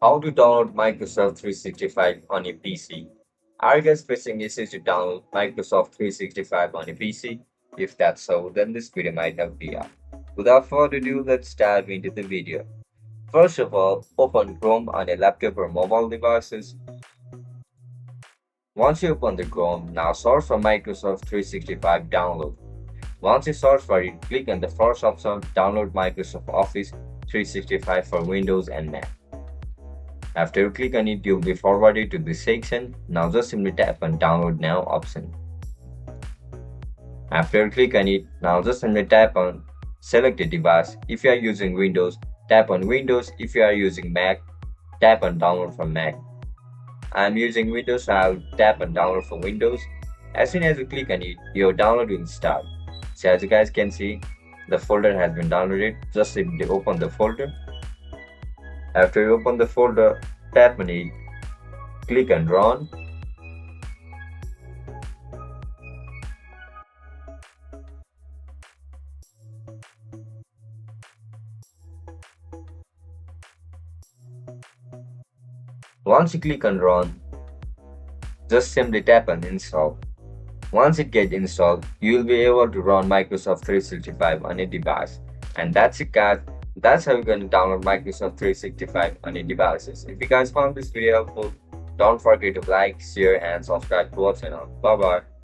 How to download Microsoft 365 on your PC? Are you guys facing issues to download Microsoft 365 on your PC? If that's so, then this video might help you out. Without further ado, let's dive into the video. First of all, open Chrome on your laptop or mobile devices. Once you open the Chrome, now search for Microsoft 365 download. Once you search for it, click on the first option, download Microsoft Office 365 for Windows and Mac. After you click on it, you'll be forwarded to this section. Now just simply tap on download now option. After you click on it, now just simply tap on select a device. If you are using Windows, tap on Windows. If you are using Mac, tap on download from Mac. I am using Windows, so I'll tap on download for Windows. As soon as you click on it, your download will start. So as you guys can see, the folder has been downloaded. Just simply open the folder. After you open the folder, tap on it, click on Run. Once you click on Run, just simply tap on Install. Once it gets installed, you will be able to run Microsoft 365 on your device. And that's it guys. That's how you're going to download Microsoft 365 on your devices. If you guys found this video helpful, don't forget to like, share and subscribe to our channel. Bye bye.